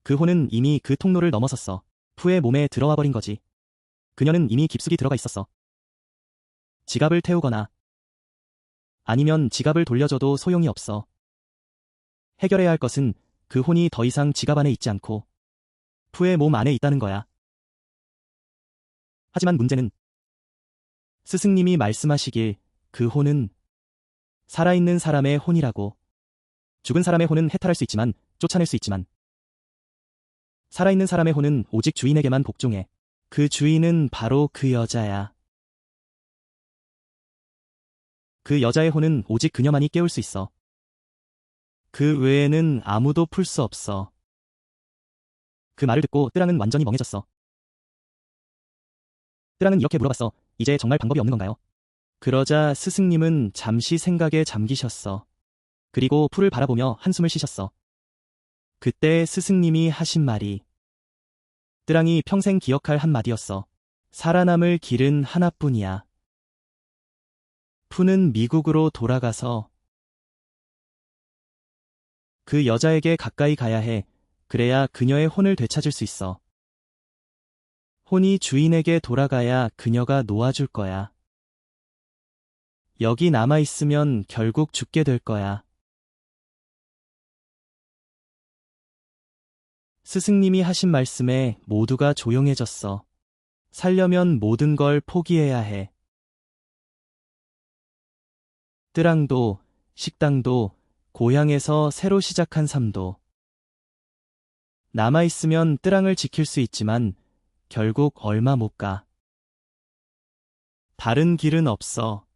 그 혼은 이미 그 통로를 넘어섰어. 푸의 몸에 들어와 버린 거지. 그녀는 이미 깊숙이 들어가 있었어. 지갑을 태우거나 아니면 지갑을 돌려줘도 소용이 없어. 해결해야 할 것은 그 혼이 더 이상 지갑 안에 있지 않고 푸의 몸 안에 있다는 거야. 하지만 문제는 스승님이 말씀하시길 그 혼은 살아있는 사람의 혼이라고. 죽은 사람의 혼은 해탈할 수 있지만 쫓아낼 수 있지만 살아있는 사람의 혼은 오직 주인에게만 복종해. 그 주인은 바로 그 여자야. 그 여자의 혼은 오직 그녀만이 깨울 수 있어. 그 외에는 아무도 풀 수 없어. 그 말을 듣고 뜨랑은 완전히 멍해졌어. 뜨랑은 이렇게 물어봤어. 이제 정말 방법이 없는 건가요? 그러자 스승님은 잠시 생각에 잠기셨어. 그리고 풀을 바라보며 한숨을 쉬셨어. 그때 스승님이 하신 말이 뜨랑이 평생 기억할 한마디였어. 살아남을 길은 하나뿐이야. 푸는 미국으로 돌아가서 그 여자에게 가까이 가야 해. 그래야 그녀의 혼을 되찾을 수 있어. 혼이 주인에게 돌아가야 그녀가 놓아줄 거야. 여기 남아있으면 결국 죽게 될 거야. 스승님이 하신 말씀에 모두가 조용해졌어. 살려면 모든 걸 포기해야 해. 뜨랑도, 식당도, 고향에서 새로 시작한 삶도. 남아있으면 뜨랑을 지킬 수 있지만 결국 얼마 못 가. 다른 길은 없어.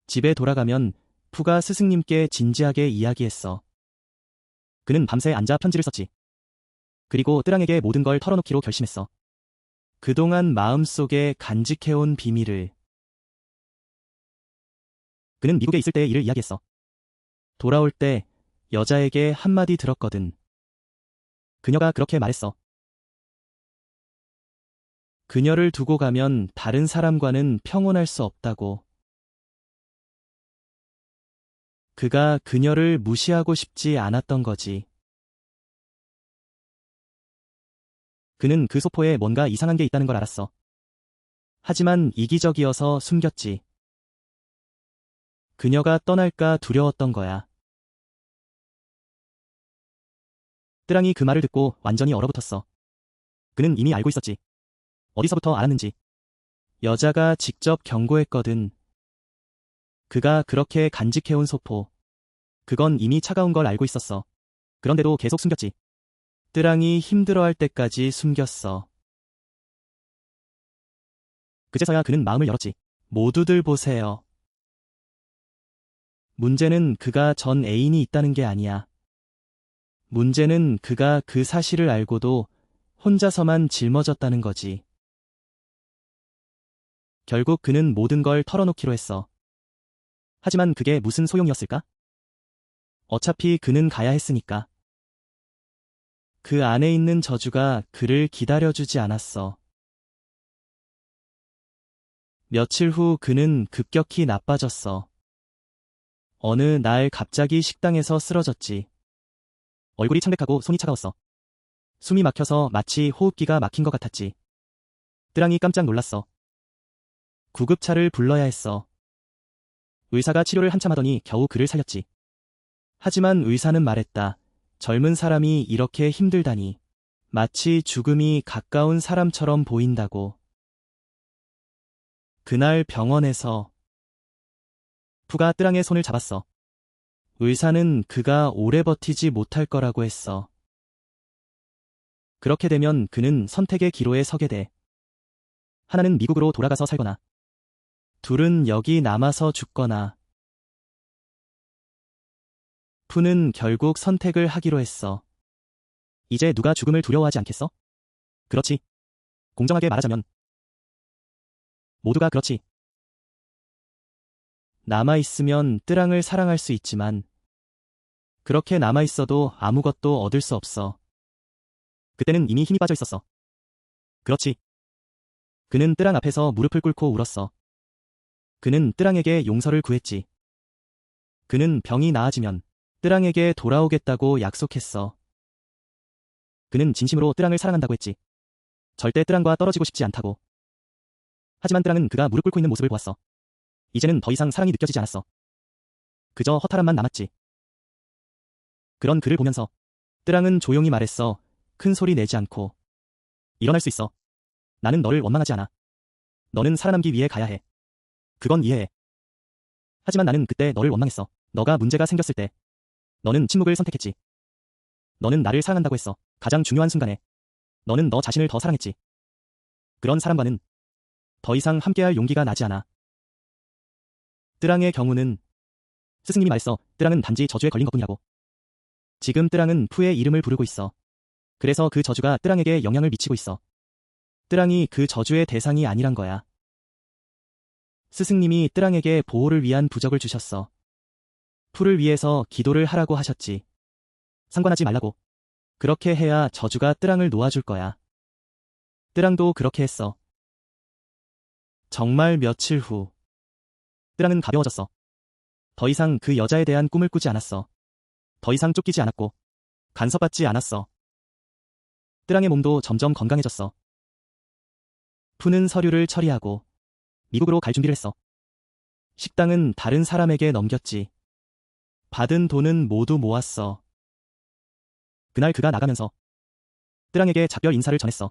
집에 돌아가면 푸가 스승님께 진지하게 이야기했어. 그는 밤새 앉아 편지를 썼지. 그리고 뜨랑에게 모든 걸 털어놓기로 결심했어. 그동안 마음속에 간직해온 비밀을. 그는 미국에 있을 때의 일을 이야기했어. 돌아올 때 여자에게 한마디 들었거든. 그녀가 그렇게 말했어. 그녀를 두고 가면 다른 사람과는 평온할 수 없다고. 그가 그녀를 무시하고 싶지 않았던 거지. 그는 그 소포에 뭔가 이상한 게 있다는 걸 알았어. 하지만 이기적이어서 숨겼지. 그녀가 떠날까 두려웠던 거야. 뜨랑이 그 말을 듣고 완전히 얼어붙었어. 그는 이미 알고 있었지. 어디서부터 알았는지. 여자가 직접 경고했거든. 그가 그렇게 간직해온 소포. 그건 이미 차가운 걸 알고 있었어. 그런데도 계속 숨겼지. 뜨랑이 힘들어할 때까지 숨겼어. 그제서야 그는 마음을 열었지. 모두들 보세요. 문제는 그가 전 애인이 있다는 게 아니야. 문제는 그가 그 사실을 알고도 혼자서만 짊어졌다는 거지. 결국 그는 모든 걸 털어놓기로 했어. 하지만 그게 무슨 소용이었을까? 어차피 그는 가야 했으니까. 그 안에 있는 저주가 그를 기다려주지 않았어. 며칠 후 그는 급격히 나빠졌어. 어느 날 갑자기 식당에서 쓰러졌지. 얼굴이 창백하고 손이 차가웠어. 숨이 막혀서 마치 호흡기가 막힌 것 같았지. 뜨랑이 깜짝 놀랐어. 구급차를 불러야 했어. 의사가 치료를 한참 하더니 겨우 그를 살렸지. 하지만 의사는 말했다. 젊은 사람이 이렇게 힘들다니. 마치 죽음이 가까운 사람처럼 보인다고. 그날 병원에서 푸가 뜨랑의 손을 잡았어. 의사는 그가 오래 버티지 못할 거라고 했어. 그렇게 되면 그는 선택의 기로에 서게 돼. 하나는 미국으로 돌아가서 살거나, 둘은 여기 남아서 죽거나. 푸는 결국 선택을 하기로 했어. 이제 누가 죽음을 두려워하지 않겠어? 그렇지. 공정하게 말하자면 모두가 그렇지. 남아있으면 뜨랑을 사랑할 수 있지만 그렇게 남아있어도 아무것도 얻을 수 없어. 그때는 이미 힘이 빠져 있었어. 그렇지. 그는 뜨랑 앞에서 무릎을 꿇고 울었어. 그는 뜨랑에게 용서를 구했지. 그는 병이 나아지면 뜨랑에게 돌아오겠다고 약속했어. 그는 진심으로 뜨랑을 사랑한다고 했지. 절대 뜨랑과 떨어지고 싶지 않다고. 하지만 뜨랑은 그가 무릎 꿇고 있는 모습을 보았어. 이제는 더 이상 사랑이 느껴지지 않았어. 그저 허탈함만 남았지. 그런 그를 보면서 뜨랑은 조용히 말했어. 큰 소리 내지 않고. 일어날 수 있어. 나는 너를 원망하지 않아. 너는 살아남기 위해 가야 해. 그건 이해해. 하지만 나는 그때 너를 원망했어. 너가 문제가 생겼을 때 너는 침묵을 선택했지. 너는 나를 사랑한다고 했어. 가장 중요한 순간에 너는 너 자신을 더 사랑했지. 그런 사람과는 더 이상 함께할 용기가 나지 않아. 뜨랑의 경우는 스승님이 말했어. 뜨랑은 단지 저주에 걸린 것뿐이라고. 지금 뜨랑은 푸의 이름을 부르고 있어. 그래서 그 저주가 뜨랑에게 영향을 미치고 있어. 뜨랑이 그 저주의 대상이 아니란 거야. 스승님이 뜨랑에게 보호를 위한 부적을 주셨어. 푸를 위해서 기도를 하라고 하셨지. 상관하지 말라고. 그렇게 해야 저주가 뜨랑을 놓아줄 거야. 뜨랑도 그렇게 했어. 정말 며칠 후 뜨랑은 가벼워졌어. 더 이상 그 여자에 대한 꿈을 꾸지 않았어. 더 이상 쫓기지 않았고 간섭받지 않았어. 뜨랑의 몸도 점점 건강해졌어. 푸는 서류를 처리하고 미국으로 갈 준비를 했어. 식당은 다른 사람에게 넘겼지. 받은 돈은 모두 모았어. 그날 그가 나가면서 뜨랑에게 작별 인사를 전했어.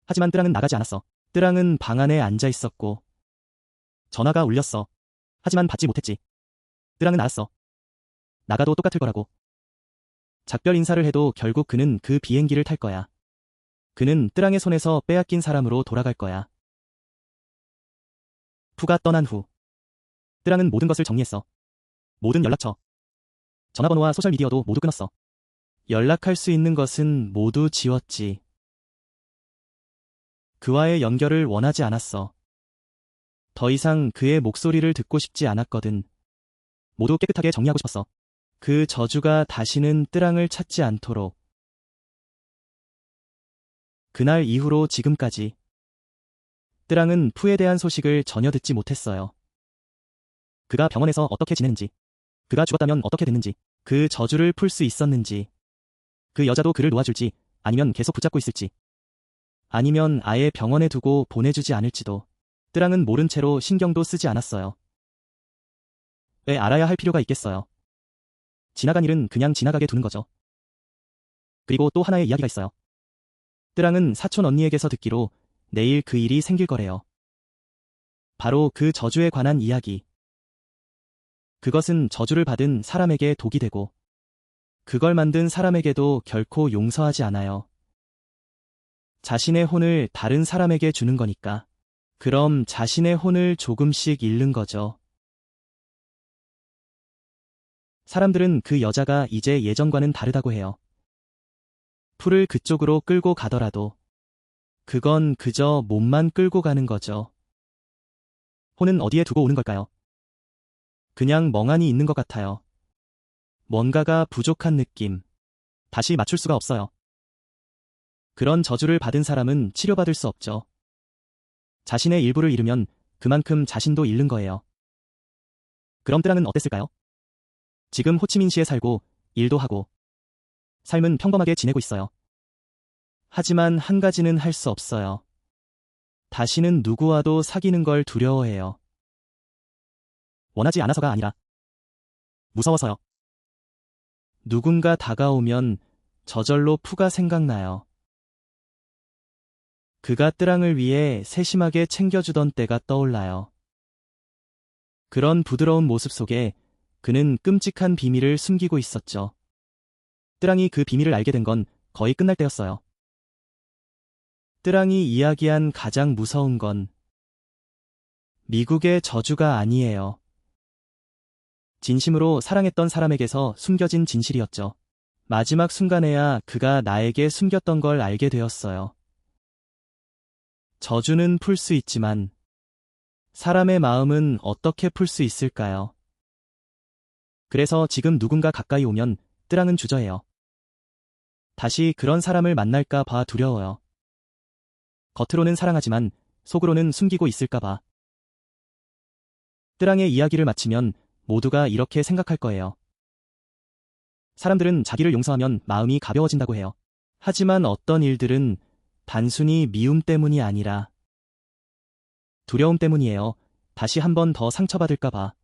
하지만 뜨랑은 나가지 않았어. 뜨랑은 방 안에 앉아 있었고 전화가 울렸어. 하지만 받지 못했지. 뜨랑은 알았어. 나가도 똑같을 거라고. 작별 인사를 해도 결국 그는 그 비행기를 탈 거야. 그는 뜨랑의 손에서 빼앗긴 사람으로 돌아갈 거야. 푸가 떠난 후 뜨랑은 모든 것을 정리했어. 모든 연락처, 전화번호와 소셜미디어도 모두 끊었어. 연락할 수 있는 것은 모두 지웠지. 그와의 연결을 원하지 않았어. 더 이상 그의 목소리를 듣고 싶지 않았거든. 모두 깨끗하게 정리하고 싶었어. 그 저주가 다시는 뜨랑을 찾지 않도록. 그날 이후로 지금까지 뜨랑은 푸에 대한 소식을 전혀 듣지 못했어요. 그가 병원에서 어떻게 지내는지, 그가 죽었다면 어떻게 됐는지, 그 저주를 풀 수 있었는지, 그 여자도 그를 놓아줄지 아니면 계속 붙잡고 있을지, 아니면 아예 병원에 두고 보내주지 않을지도 뜨랑은 모른 채로 신경도 쓰지 않았어요. 왜 알아야 할 필요가 있겠어요. 지나간 일은 그냥 지나가게 두는 거죠. 그리고 또 하나의 이야기가 있어요. 뜨랑은 사촌 언니에게서 듣기로 내일 그 일이 생길 거래요. 바로 그 저주에 관한 이야기. 그것은 저주를 받은 사람에게 독이 되고 그걸 만든 사람에게도 결코 용서하지 않아요. 자신의 혼을 다른 사람에게 주는 거니까. 그럼 자신의 혼을 조금씩 잃는 거죠. 사람들은 그 여자가 이제 예전과는 다르다고 해요. 풀을 그쪽으로 끌고 가더라도 그건 그저 몸만 끌고 가는 거죠. 혼은 어디에 두고 오는 걸까요? 그냥 멍하니 있는 것 같아요. 뭔가가 부족한 느낌. 다시 맞출 수가 없어요. 그런 저주를 받은 사람은 치료받을 수 없죠. 자신의 일부를 잃으면 그만큼 자신도 잃는 거예요. 그럼 뜨랑은 어땠을까요? 지금 호치민시에 살고 일도 하고 삶은 평범하게 지내고 있어요. 하지만 한 가지는 할 수 없어요. 다시는 누구와도 사귀는 걸 두려워해요. 원하지 않아서가 아니라 무서워서요. 누군가 다가오면 저절로 푸가 생각나요. 그가 뜨랑을 위해 세심하게 챙겨주던 때가 떠올라요. 그런 부드러운 모습 속에 그는 끔찍한 비밀을 숨기고 있었죠. 뜨랑이 그 비밀을 알게 된 건 거의 끝날 때였어요. 뜨랑이 이야기한 가장 무서운 건 미국의 저주가 아니에요. 진심으로 사랑했던 사람에게서 숨겨진 진실이었죠. 마지막 순간에야 그가 나에게 숨겼던 걸 알게 되었어요. 저주는 풀 수 있지만 사람의 마음은 어떻게 풀 수 있을까요? 그래서 지금 누군가 가까이 오면 뜨랑은 주저해요. 다시 그런 사람을 만날까 봐 두려워요. 겉으로는 사랑하지만 속으로는 숨기고 있을까 봐. 뜨랑의 이야기를 마치면 모두가 이렇게 생각할 거예요. 사람들은 자기를 용서하면 마음이 가벼워진다고 해요. 하지만 어떤 일들은 단순히 미움 때문이 아니라 두려움 때문이에요. 다시 한 번 더 상처받을까 봐.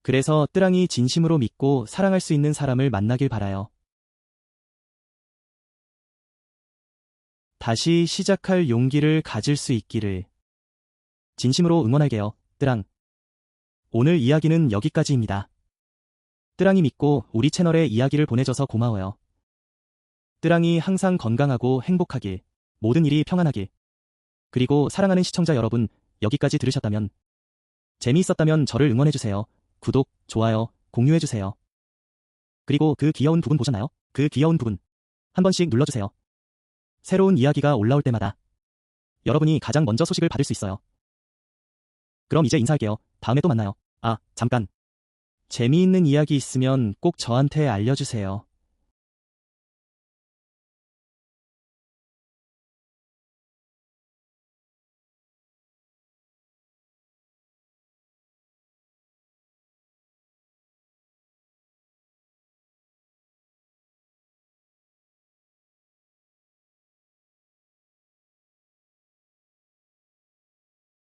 그래서 뜨랑이 진심으로 믿고 사랑할 수 있는 사람을 만나길 바라요. 다시 시작할 용기를 가질 수 있기를. 진심으로 응원할게요, 뜨랑. 오늘 이야기는 여기까지입니다. 뜨랑이 믿고 우리 채널에 이야기를 보내줘서 고마워요. 뜨랑이 항상 건강하고 행복하길, 모든 일이 평안하길. 그리고 사랑하는 시청자 여러분, 여기까지 들으셨다면, 재미있었다면 저를 응원해주세요. 구독, 좋아요, 공유해주세요. 그리고 그 귀여운 부분 보셨나요? 그 귀여운 부분. 한 번씩 눌러주세요. 새로운 이야기가 올라올 때마다 여러분이 가장 먼저 소식을 받을 수 있어요. 그럼 이제 인사할게요. 다음에 또 만나요. 아, 잠깐. 재미있는 이야기 있으면 꼭 저한테 알려주세요.